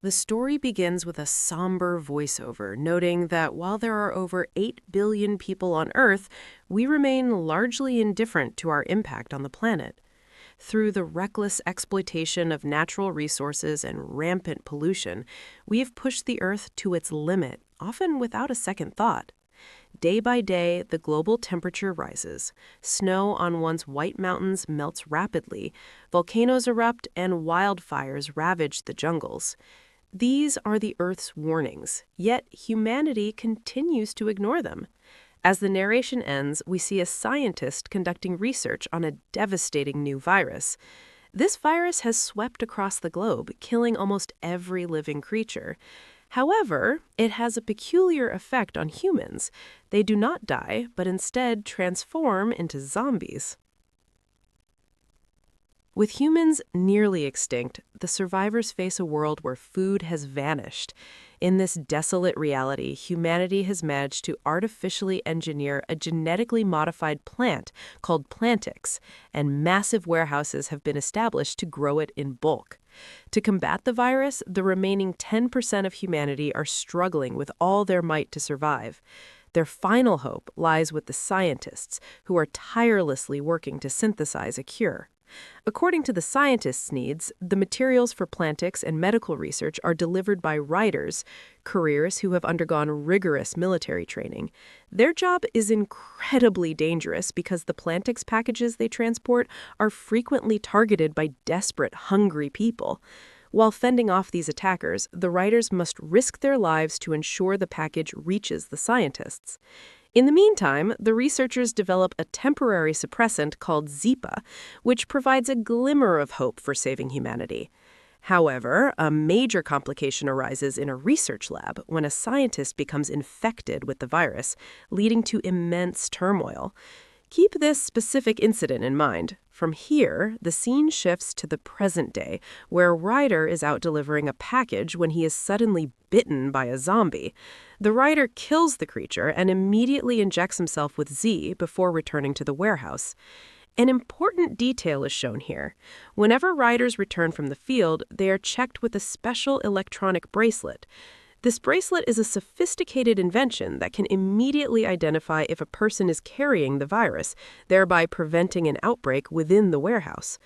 The story begins with a somber voiceover, noting that while there are over 8 billion people on Earth, we remain largely indifferent to our impact on the planet. Through the reckless exploitation of natural resources and rampant pollution, we have pushed the Earth to its limit, often without a second thought. Day by day, the global temperature rises. Snow on once white mountains melts rapidly, volcanoes erupt, and wildfires ravage the jungles. These are the Earth's warnings, yet humanity continues to ignore them. As the narration ends, we see a scientist conducting research on a devastating new virus. This virus has swept across the globe, killing almost every living creature. However, it has a peculiar effect on humans. They do not die, but instead transform into zombies. With humans nearly extinct, the survivors face a world where food has vanished. In this desolate reality, humanity has managed to artificially engineer a genetically modified plant called Plantix, and massive warehouses have been established to grow it in bulk. To combat the virus, the remaining 10% of humanity are struggling with all their might to survive. Their final hope lies with the scientists, who are tirelessly working to synthesize a cure. According to the scientists' needs, the materials for Plantix and medical research are delivered by riders, careers who have undergone rigorous military training. Their job is incredibly dangerous because the Plantix packages they transport are frequently targeted by desperate, hungry people. While fending off these attackers, the riders must risk their lives to ensure the package reaches the scientists. In the meantime, the researchers develop a temporary suppressant called Zipa, which provides a glimmer of hope for saving humanity. However, a major complication arises in a research lab when a scientist becomes infected with the virus, leading to immense turmoil. Keep this specific incident in mind. From here, the scene shifts to the present day, where Ryder is out delivering a package when he is suddenly bitten by a zombie. The Ryder kills the creature and immediately injects himself with Z before returning to the warehouse. An important detail is shown here. Whenever riders return from the field, they are checked with a special electronic bracelet. This bracelet is a sophisticated invention that can immediately identify if a person is carrying the virus, thereby preventing an outbreak within the warehouse.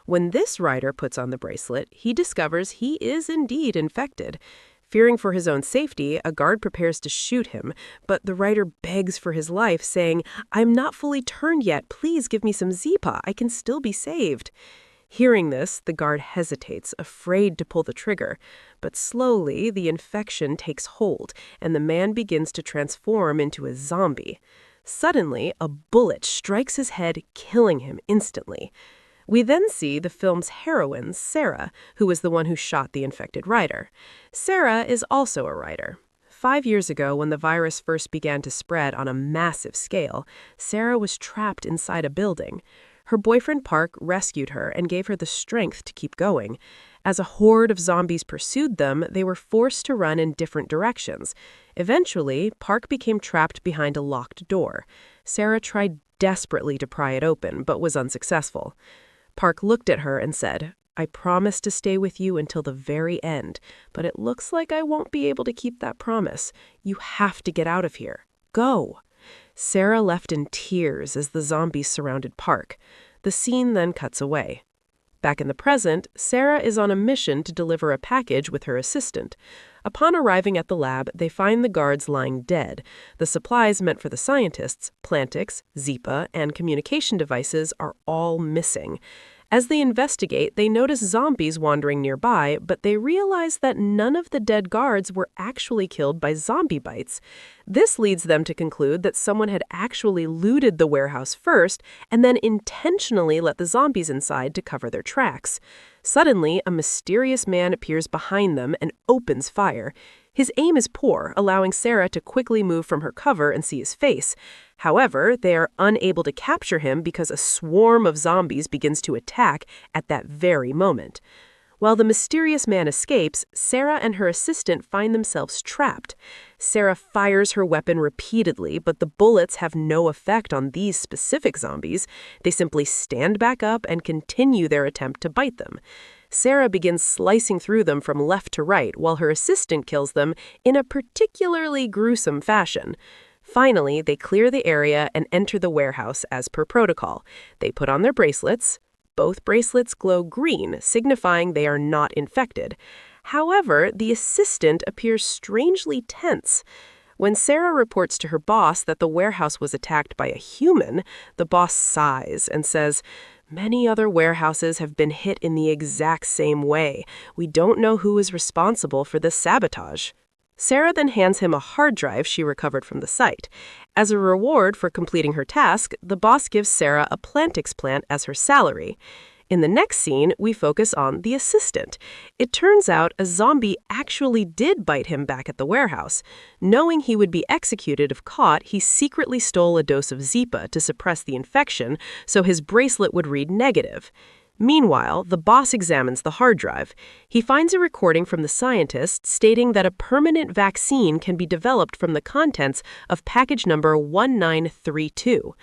When this rider puts on the bracelet, he discovers he is indeed infected. Fearing for his own safety, a guard prepares to shoot him, but the rider begs for his life, saying, "I'm not fully turned yet. Please give me some Zipa. I can still be saved." Hearing this, the guard hesitates, afraid to pull the trigger. But slowly, the infection takes hold, and the man begins to transform into a zombie. Suddenly, a bullet strikes his head, killing him instantly. We then see the film's heroine, Sarah, who was the one who shot the infected rider. Sarah is also a writer. 5 years ago, when the virus first began to spread on a massive scale, Sarah was trapped inside a building. Her boyfriend Park rescued her and gave her the strength to keep going. As a horde of zombies pursued them, they were forced to run in different directions. Eventually, Park became trapped behind a locked door. Sarah tried desperately to pry it open, but was unsuccessful. Park looked at her and said, "I promise to stay with you until the very end, but it looks like I won't be able to keep that promise. You have to get out of here. Go." Sarah left in tears as the zombies surrounded Park. The scene then cuts away. Back in the present, Sarah is on a mission to deliver a package with her assistant. Upon arriving at the lab, they find the guards lying dead. The supplies meant for the scientists, Plantix, Zipa, and communication devices are all missing. As they investigate, they notice zombies wandering nearby, but they realize that none of the dead guards were actually killed by zombie bites. This leads them to conclude that someone had actually looted the warehouse first and then intentionally let the zombies inside to cover their tracks. Suddenly, a mysterious man appears behind them and opens fire. His aim is poor, allowing Sarah to quickly move from her cover and see his face. However, they are unable to capture him because a swarm of zombies begins to attack at that very moment. While the mysterious man escapes, Sarah and her assistant find themselves trapped. Sarah fires her weapon repeatedly, but the bullets have no effect on these specific zombies. They simply stand back up and continue their attempt to bite them. Sarah begins slicing through them from left to right while her assistant kills them in a particularly gruesome fashion. Finally, they clear the area and enter the warehouse as per protocol. They put on their bracelets. Both bracelets glow green, signifying they are not infected. However, the assistant appears strangely tense. When Sarah reports to her boss that the warehouse was attacked by a human, the boss sighs and says, "Many other warehouses have been hit in the exact same way. We don't know who is responsible for this sabotage." Sarah then hands him a hard drive she recovered from the site. As a reward for completing her task, the boss gives Sarah a Plantix plant as her salary. In the next scene, we focus on the assistant. It turns out a zombie actually did bite him back at the warehouse. Knowing he would be executed if caught, he secretly stole a dose of Zipa to suppress the infection, so his bracelet would read negative. Meanwhile, the boss examines the hard drive. He finds a recording from the scientist stating that a permanent vaccine can be developed from the contents of package number 1932.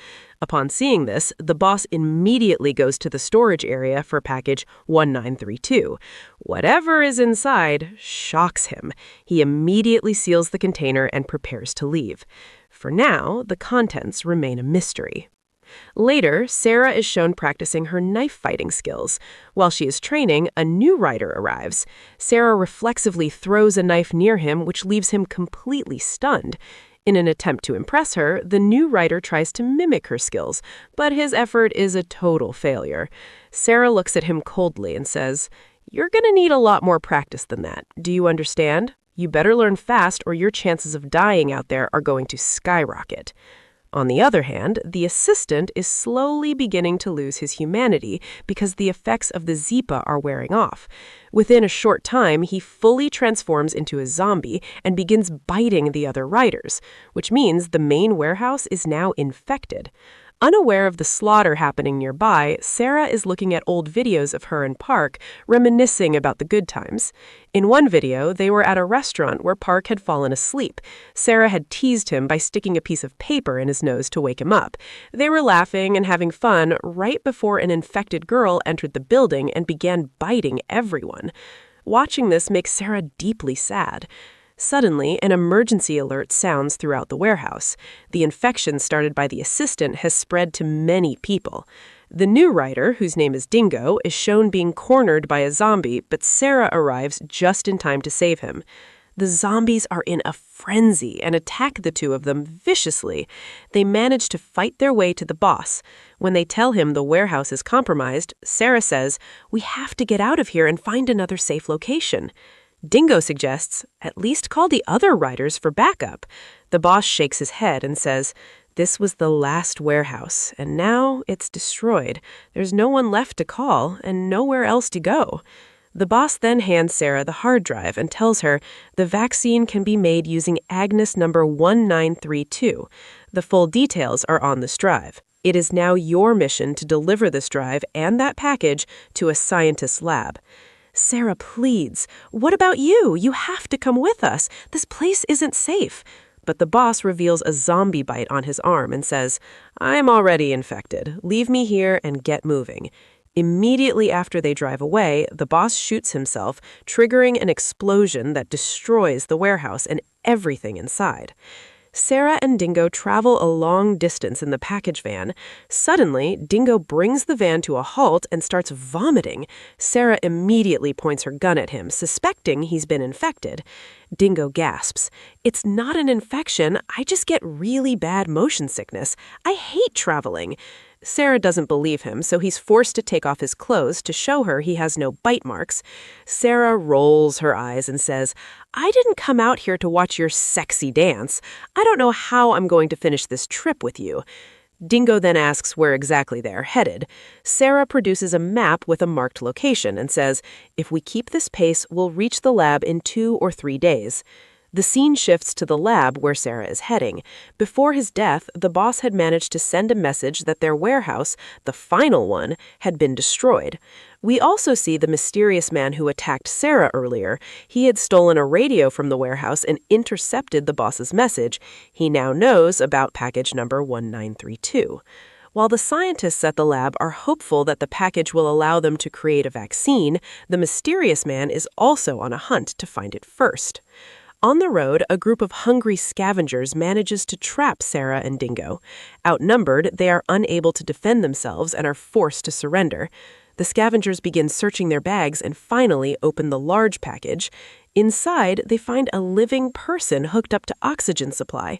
Upon seeing this, the boss immediately goes to the storage area for package 1932. Whatever is inside shocks him. He immediately seals the container and prepares to leave. For now, the contents remain a mystery. Later, Sarah is shown practicing her knife-fighting skills. While she is training, a new rider arrives. Sarah reflexively throws a knife near him, which leaves him completely stunned. In an attempt to impress her, the new rider tries to mimic her skills, but his effort is a total failure. Sarah looks at him coldly and says, "You're going to need a lot more practice than that. Do you understand? You better learn fast or your chances of dying out there are going to skyrocket." On the other hand, the assistant is slowly beginning to lose his humanity because the effects of the Zipa are wearing off. Within a short time, he fully transforms into a zombie and begins biting the other riders, which means the main warehouse is now infected. Unaware of the slaughter happening nearby, Sarah is looking at old videos of her and Park, reminiscing about the good times. In one video, they were at a restaurant where Park had fallen asleep. Sarah had teased him by sticking a piece of paper in his nose to wake him up. They were laughing and having fun right before an infected girl entered the building and began biting everyone. Watching this makes Sarah deeply sad. Suddenly, an emergency alert sounds throughout the warehouse. The infection started by the assistant has spread to many people. The new rider, whose name is Dingo, is shown being cornered by a zombie, but Sarah arrives just in time to save him. The zombies are in a frenzy and attack the two of them viciously. They manage to fight their way to the boss. When they tell him the warehouse is compromised, Sarah says, "We have to get out of here and find another safe location." Dingo suggests, "At least call the other riders for backup." The boss shakes his head and says, "This was the last warehouse, and now it's destroyed. There's no one left to call, and nowhere else to go." The boss then hands Sarah the hard drive and tells her the vaccine can be made using Agnes number 1932. The full details are on this drive. It is now your mission to deliver this drive and that package to a scientist's lab. Sarah pleads, "What about you? You have to come with us. This place isn't safe." But the boss reveals a zombie bite on his arm and says, "I'm already infected. Leave me here and get moving." Immediately after they drive away, the boss shoots himself, triggering an explosion that destroys the warehouse and everything inside. Sarah and Dingo travel a long distance in the package van. Suddenly, Dingo brings the van to a halt and starts vomiting. Sarah immediately points her gun at him, suspecting he's been infected. Dingo gasps, "It's not an infection. I just get really bad motion sickness. I hate traveling." Sarah doesn't believe him, so he's forced to take off his clothes to show her he has no bite marks. Sarah rolls her eyes and says, "I didn't come out here to watch your sexy dance. I don't know how I'm going to finish this trip with you." Dingo then asks where exactly they're headed. Sarah produces a map with a marked location and says, "If we keep this pace, we'll reach the lab in 2 or 3 days. The scene shifts to the lab where Sarah is heading. Before his death, the boss had managed to send a message that their warehouse, the final one, had been destroyed. We also see the mysterious man who attacked Sarah earlier. He had stolen a radio from the warehouse and intercepted the boss's message. He now knows about package number 1932. While the scientists at the lab are hopeful that the package will allow them to create a vaccine, the mysterious man is also on a hunt to find it first. On the road, a group of hungry scavengers manages to trap Sarah and Dingo. Outnumbered, they are unable to defend themselves and are forced to surrender. The scavengers begin searching their bags and finally open the large package. Inside, they find a living person hooked up to oxygen supply.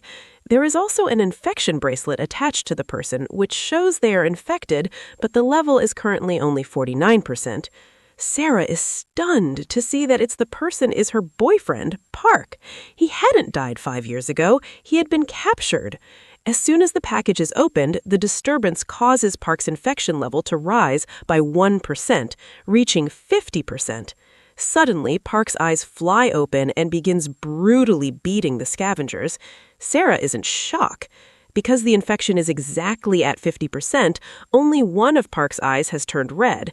There is also an infection bracelet attached to the person, which shows they are infected, but the level is currently only 49%. Sarah is stunned to see that the person is her boyfriend, Park. He hadn't died 5 years ago. He had been captured. As soon as the package is opened, the disturbance causes Park's infection level to rise by 1%, reaching 50%. Suddenly, Park's eyes fly open and begins brutally beating the scavengers. Sarah is in shock. Because the infection is exactly at 50%, only one of Park's eyes has turned red,